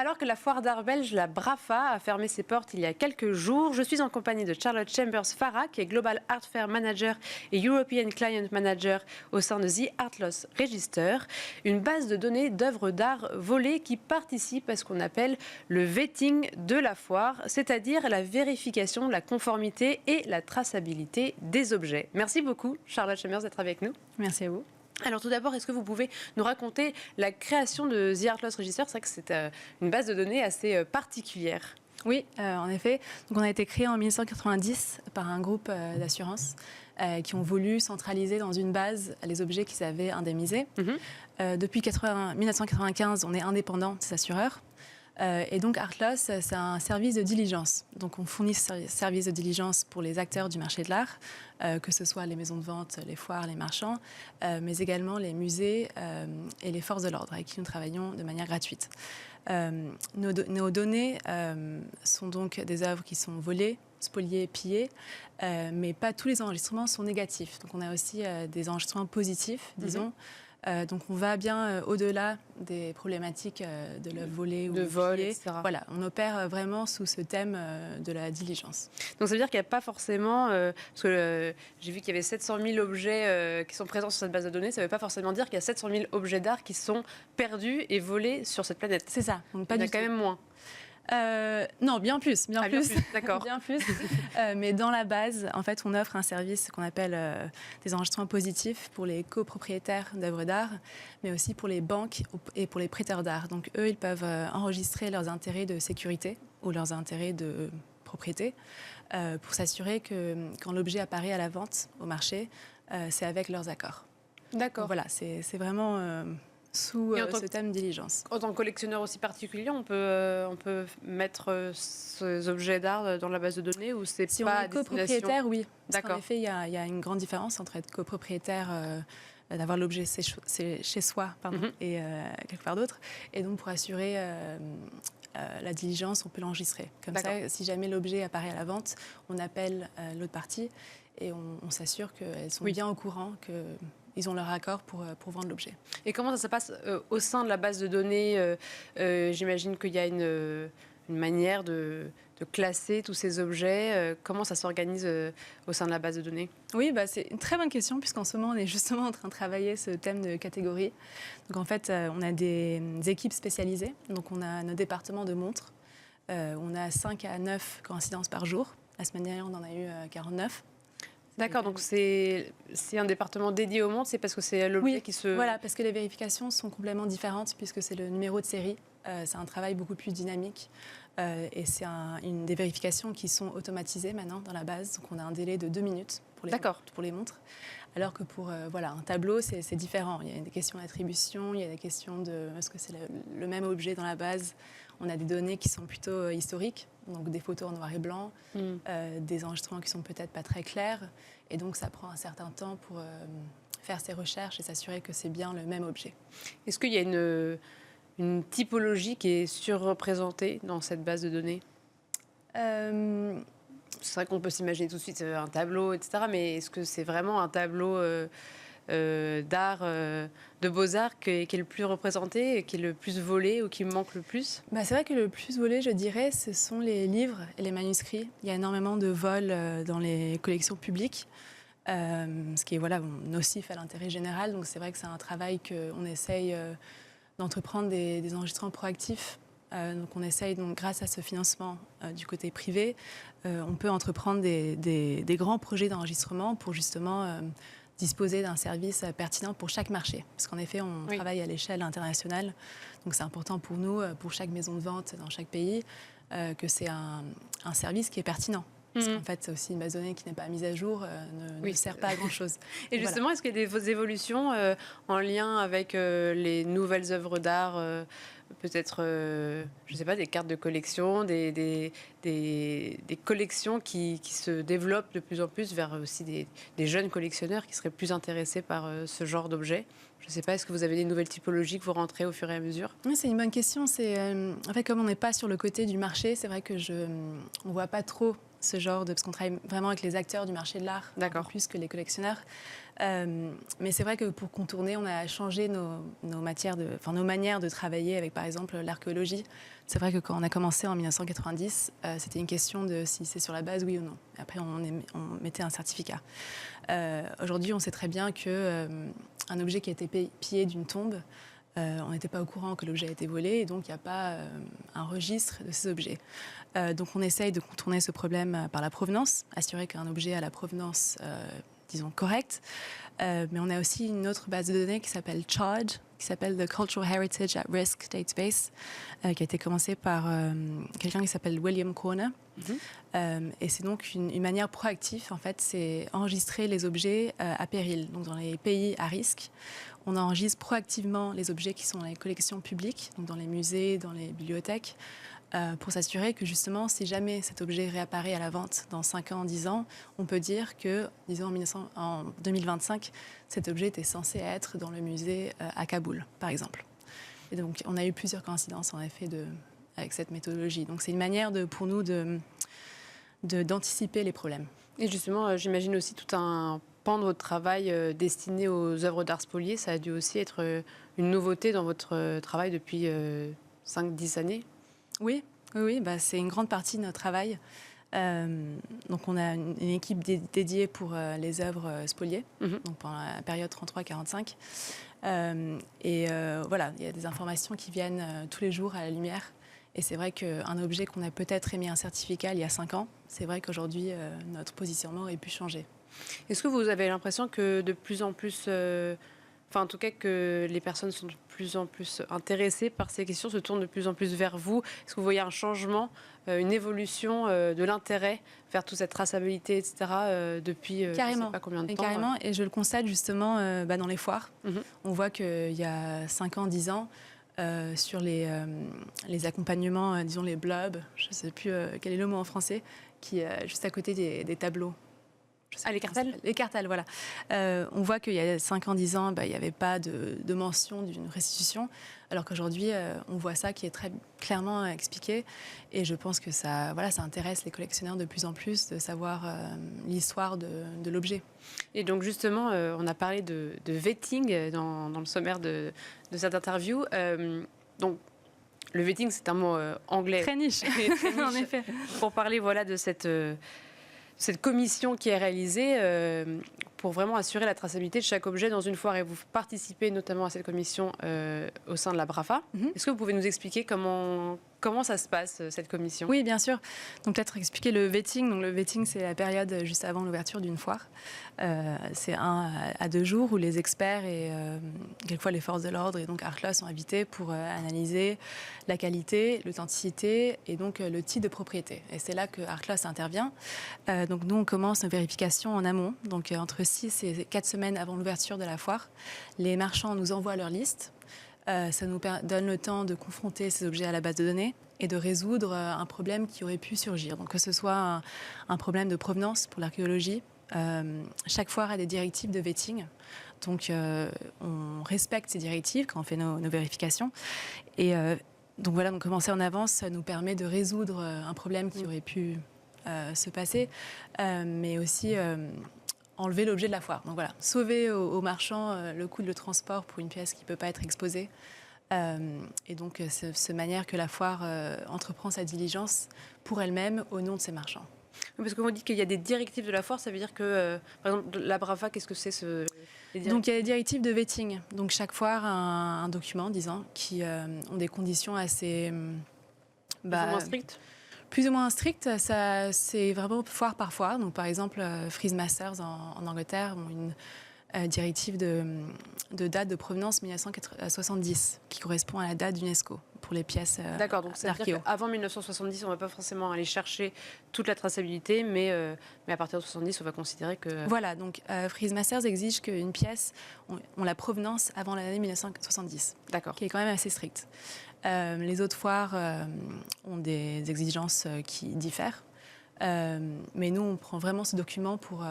Alors que la foire d'art belge, la BRAFA, a fermé ses portes il y a quelques jours, je suis en compagnie de Charlotte Chambers-Farah, qui est Global Art Fair Manager et European Client Manager au sein de The Art Loss Register, une base de données d'œuvres d'art volées qui participe à ce qu'on appelle le vetting de la foire, c'est-à-dire la vérification de la conformité et la traçabilité des objets. Merci beaucoup, Charlotte Chambers, d'être avec nous. Merci à vous. Alors tout d'abord, est-ce que vous pouvez nous raconter la création de The Art Loss Register? C'est vrai que c'est une base de données assez particulière. Oui, en effet. Donc, on a été créé en 1990 par un groupe d'assurances qui ont voulu centraliser dans une base les objets qu'ils avaient indemnisés. Depuis 1995, on est indépendant des assureurs. Et donc Art Loss, c'est un service de diligence. Donc on fournit ce service de diligence pour les acteurs du marché de l'art, que ce soit les maisons de vente, les foires, les marchands, mais également les musées et les forces de l'ordre avec qui nous travaillons de manière gratuite. Nos données sont donc des œuvres qui sont volées, spoliées, pillées, mais pas tous les enregistrements sont négatifs. Donc on a aussi des enregistrements positifs, disons. Donc on va bien au-delà des problématiques de l'œuvre volée ou de vol, pillée. etc. Voilà, on opère vraiment sous ce thème de la diligence. Donc ça veut dire qu'il n'y a pas forcément, parce que j'ai vu qu'il y avait 700 000 objets qui sont présents sur cette base de données, ça ne veut pas forcément dire qu'il y a 700 000 objets d'art qui sont perdus et volés sur cette planète. C'est ça, donc pas Il y du a quand tout. même moins. Non, bien plus. D'accord. Bien plus. Mais dans la base, en fait, on offre un service qu'on appelle des enregistrements positifs pour les copropriétaires d'œuvres d'art, mais aussi pour les banques et pour les prêteurs d'art. Donc, eux, ils peuvent enregistrer leurs intérêts de sécurité ou leurs intérêts de propriété pour s'assurer que quand l'objet apparaît à la vente au marché, c'est avec leurs accords. D'accord. Donc, voilà, c'est vraiment sous ce thème diligence. En tant que collectionneur aussi particulier, on peut mettre ces objets d'art dans la base de données ou c'est si pas on à est copropriétaire, oui. D'accord. En effet, il y a une grande différence entre être copropriétaire, d'avoir l'objet chez soi et quelque part d'autre. Et donc, pour assurer la diligence, on peut l'enregistrer. Comme ça, si jamais l'objet apparaît à la vente, on appelle l'autre partie et on s'assure qu'elles sont bien au courant qu'ils ont leur accord pour vendre l'objet. Et comment ça se passe au sein de la base de données? J'imagine qu'il y a une manière de classer tous ces objets. Comment ça s'organise au sein de la base de données? Oui, c'est une très bonne question puisqu'en ce moment, on est justement en train de travailler ce thème de catégorie. Donc en fait, on a des équipes spécialisées. Donc on a nos départements de montres. On a 5 à 9 coïncidences par jour. La semaine dernière, on en a eu 49. D'accord, donc c'est un département dédié aux montres, c'est parce que c'est l'objet qui se... Voilà, parce que les vérifications sont complètement différentes puisque c'est le numéro de série. C'est un travail beaucoup plus dynamique et c'est des vérifications qui sont automatisées maintenant dans la base. Donc on a un délai de 2 minutes pour les montres. Alors que pour un tableau, c'est différent. Il y a des questions d'attribution, il y a des questions de... Est-ce que c'est le même objet dans la base? On a des données qui sont plutôt historiques, donc des photos en noir et blanc, des enregistrements qui sont peut-être pas très clairs. Et donc ça prend un certain temps pour faire ces recherches et s'assurer que c'est bien le même objet. Est-ce qu'il y a une typologie qui est surreprésentée dans cette base de données? C'est vrai qu'on peut s'imaginer tout de suite un tableau, etc. Mais est-ce que c'est vraiment un tableau d'art, de beaux-arts qui est le plus représenté, qui est le plus volé ou qui manque le plus? C'est vrai que le plus volé, je dirais, ce sont les livres et les manuscrits. Il y a énormément de vols dans les collections publiques, ce qui est nocif à l'intérêt général. Donc c'est vrai que c'est un travail qu'on essaye d'entreprendre des enregistrements proactifs. Donc on essaye, grâce à ce financement du côté privé, on peut entreprendre des grands projets d'enregistrement pour justement disposer d'un service pertinent pour chaque marché. Parce qu'en effet, on travaille à l'échelle internationale. Donc c'est important pour nous, pour chaque maison de vente dans chaque pays, que c'est un service qui est pertinent. Parce qu'en fait, c'est aussi une base de données qui n'est pas mise à jour, ne sert pas à grand-chose. Et justement, est-ce qu'il y a des évolutions en lien avec les nouvelles œuvres d'art, peut-être, je ne sais pas, des cartes de collection, des collections qui se développent de plus en plus vers aussi des jeunes collectionneurs qui seraient plus intéressés par ce genre d'objets? Je ne sais pas, est-ce que vous avez des nouvelles typologies que vous rentrez au fur et à mesure? Oui, c'est une bonne question. En fait, comme on n'est pas sur le côté du marché, c'est vrai que on ne voit pas trop ce genre de... Parce qu'on travaille vraiment avec les acteurs du marché de l'art, plus que les collectionneurs. Mais c'est vrai que pour contourner, on a changé nos manières de travailler avec, par exemple, l'archéologie. C'est vrai que quand on a commencé en 1990, c'était une question de si c'est sur la base, oui ou non. Après, on mettait un certificat. Aujourd'hui, on sait très bien qu'un objet qui a été pillé d'une tombe, on n'était pas au courant que l'objet a été volé, et donc il n'y a pas un registre de ces objets. Donc on essaye de contourner ce problème par la provenance, assurer qu'un objet a la provenance, disons, correcte. Mais on a aussi une autre base de données qui s'appelle CHARD, qui s'appelle The Cultural Heritage at Risk Database, qui a été commencée par quelqu'un qui s'appelle William Corner. Et c'est donc une manière proactive, en fait, c'est enregistrer les objets à péril. Donc dans les pays à risque, on enregistre proactivement les objets qui sont dans les collections publiques, donc dans les musées, dans les bibliothèques, pour s'assurer que justement, si jamais cet objet réapparaît à la vente dans 5 ans, 10 ans, on peut dire que, disons en 2025, cet objet était censé être dans le musée à Kaboul, par exemple. Et donc, on a eu plusieurs coïncidences, en effet, avec cette méthodologie. Donc, c'est une manière pour nous d'anticiper les problèmes. Et justement, j'imagine aussi tout un pan de votre travail destiné aux œuvres d'art spoliées. Ça a dû aussi être une nouveauté dans votre travail depuis 5-10 années. Oui, bah, c'est une grande partie de notre travail. Donc on a une équipe dédiée pour les œuvres spoliées, donc pendant la période 33-45. Voilà, il y a des informations qui viennent tous les jours à la lumière. Et c'est vrai qu'un objet qu'on a peut-être émis un certificat il y a 5 ans, c'est vrai qu'aujourd'hui, notre positionnement aurait pu changer. Est-ce que vous avez l'impression que de plus en plus... en tout cas, que les personnes sont de plus en plus intéressées par ces questions, se tournent de plus en plus vers vous. Est-ce que vous voyez un changement, une évolution de l'intérêt vers toute cette traçabilité, etc., depuis je ne sais pas combien de temps? Carrément, et je le constate justement dans les foires. On voit qu'il y a 5 ans, 10 ans, sur les accompagnements, disons les blobs, je ne sais plus quel est le mot en français, qui est juste à côté des tableaux. Les cartels ? Les cartels, voilà. On voit qu'il y a 5 ans, 10 ans, il n'y avait pas de mention d'une restitution, alors qu'aujourd'hui, on voit ça qui est très clairement expliqué. Et je pense que ça intéresse les collectionneurs de plus en plus de savoir l'histoire de l'objet. Et donc justement, on a parlé de vetting dans le sommaire de cette interview. Donc, le vetting, c'est un mot anglais. Très niche, en effet. Pour parler de cette commission qui est réalisée pour vraiment assurer la traçabilité de chaque objet dans une foire. Et vous participez notamment à cette commission au sein de la BRAFA. Est-ce que vous pouvez nous expliquer comment ça se passe, cette commission ? Oui, bien sûr. Donc peut-être expliquer le vetting. Donc le vetting, c'est la période juste avant l'ouverture d'une foire. C'est 1 à 2 jours où les experts et quelquefois les forces de l'ordre et donc Artlos sont invités pour analyser la qualité, l'authenticité et donc le titre de propriété. Et c'est là que Artlos intervient. Donc nous, on commence nos vérifications en amont, donc entre 6 et 4 semaines avant l'ouverture de la foire. Les marchands nous envoient leur liste. Ça nous donne le temps de confronter ces objets à la base de données et de résoudre un problème qui aurait pu surgir. Donc que ce soit un problème de provenance pour l'archéologie, chaque foire a des directives de vetting. Donc on respecte ces directives quand on fait nos vérifications. Et donc voilà, donc commencer en avance, ça nous permet de résoudre un problème qui aurait pu se passer, mais aussi enlever l'objet de la foire. Donc voilà, sauver aux marchands le coût de le transport pour une pièce qui ne peut pas être exposée. Et donc, c'est de manière que la foire entreprend sa diligence pour elle-même au nom de ses marchands. Parce que vous dites qu'il y a des directives de la foire, ça veut dire que, par exemple, la BRAFA, qu'est-ce que c'est Donc, il y a des directives de vetting. Donc, chaque foire a un document, disons, qui ont des conditions assez... plus ou moins strictes. Plus ou moins strict, ça, c'est vraiment foire par foire. Donc, par exemple, Frieze Masters en Angleterre ont une directive de date de provenance 1970, qui correspond à la date d'UNESCO pour les pièces d'archéo. D'accord, donc ça veut dire qu'avant 1970, on ne va pas forcément aller chercher toute la traçabilité, mais à partir de 70, on va considérer que... Voilà, donc Frieze Masters exige qu'une pièce, on la provenance avant l'année 1970, d'accord, qui est quand même assez stricte. Les autres foires ont des exigences qui diffèrent. Mais nous, on prend vraiment ce document pour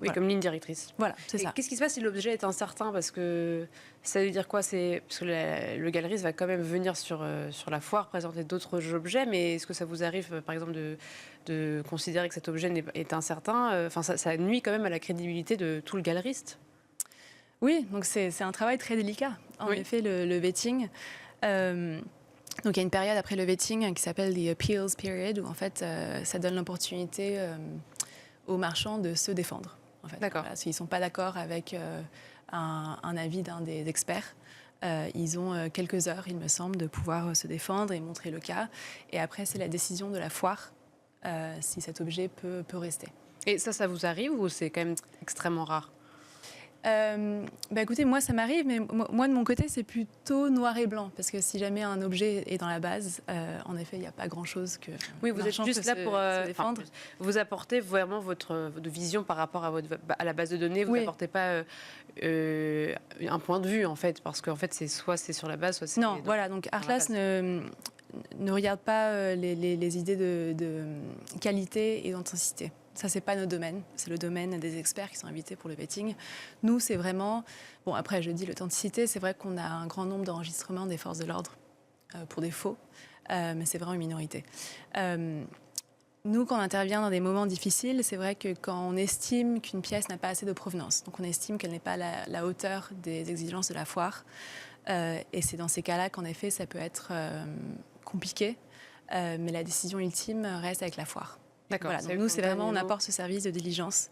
Oui, comme ligne directrice. Voilà, c'est ça. Qu'est-ce qui se passe si l'objet est incertain? Parce que ça veut dire quoi? Parce que le galeriste va quand même venir sur la foire présenter d'autres objets, mais est-ce que ça vous arrive, par exemple, de considérer que cet objet est incertain? Enfin, ça nuit quand même à la crédibilité de tout le galeriste. Oui, donc c'est un travail très délicat. En effet, le vetting. Donc il y a une période après le vetting qui s'appelle the appeals period, où en fait ça donne l'opportunité aux marchands de se défendre. En fait. D'accord. Voilà, s'ils ne sont pas d'accord avec un avis d'un des experts, ils ont quelques heures, il me semble, de pouvoir se défendre et montrer le cas. Et après, c'est la décision de la foire si cet objet peut rester. Et ça vous arrive ou c'est quand même extrêmement rare? Écoutez, moi ça m'arrive, mais moi de mon côté c'est plutôt noir et blanc, parce que si jamais un objet est dans la base, en effet il n'y a pas grand chose que... Oui, vous êtes juste là pour se défendre. Vous apportez vraiment votre vision par rapport à la base de données, vous n'apportez pas un point de vue en fait, parce qu'en fait soit c'est sur la base, soit c'est... Non, voilà, donc Artlas ne regarde pas les idées de qualité et d'intensité. Ça, c'est pas notre domaine. C'est le domaine des experts qui sont invités pour le vetting. Nous, c'est vraiment... Bon, après, je dis l'authenticité. C'est vrai qu'on a un grand nombre d'enregistrements des forces de l'ordre pour des faux, mais c'est vraiment une minorité. Nous, quand on intervient dans des moments difficiles, c'est vrai que quand on estime qu'une pièce n'a pas assez de provenance, donc on estime qu'elle n'est pas à la hauteur des exigences de la foire, et c'est dans ces cas-là qu'en effet, ça peut être compliqué, mais la décision ultime reste avec la foire. D'accord. Voilà, donc nous, c'est vraiment, on apporte ce service de diligence.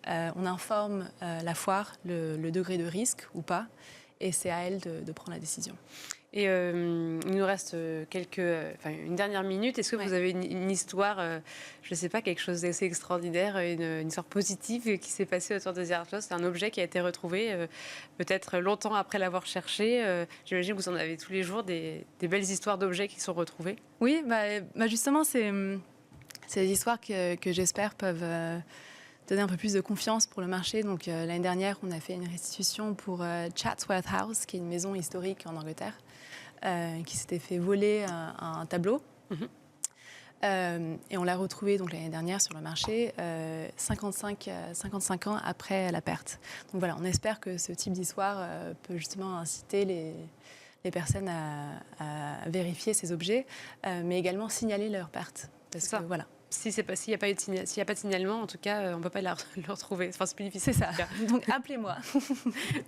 On informe la foire le degré de risque ou pas, et c'est à elle de prendre la décision. Et il nous reste une dernière minute. Est-ce que vous avez une histoire, je ne sais pas, quelque chose d'assez extraordinaire, une histoire positive qui s'est passée autour de The Art Lost? Un objet qui a été retrouvé peut-être longtemps après l'avoir cherché. J'imagine que vous en avez tous les jours des belles histoires d'objets qui sont retrouvés. Oui, justement, c'est des histoires que j'espère peuvent donner un peu plus de confiance pour le marché. Donc l'année dernière, on a fait une restitution pour Chatsworth House, qui est une maison historique en Angleterre, qui s'était fait voler un tableau. Et on l'a retrouvé donc l'année dernière sur le marché, 55 ans après la perte. Donc voilà, on espère que ce type d'histoire peut justement inciter les personnes à vérifier ces objets, mais également signaler leur perte. Parce que, voilà. S'il n'y a pas de signalement, en tout cas, on ne peut pas le retrouver. Enfin, c'est plus difficile. C'est ça. Donc, appelez-moi.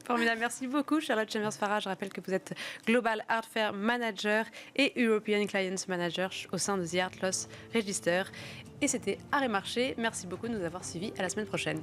Formidable. Merci beaucoup, Charlotte Chambers-Farah. Je rappelle que vous êtes Global Art Fair Manager et European Clients Manager au sein de The Art Loss Register. Et c'était Art et Marché. Merci beaucoup de nous avoir suivis. À la semaine prochaine.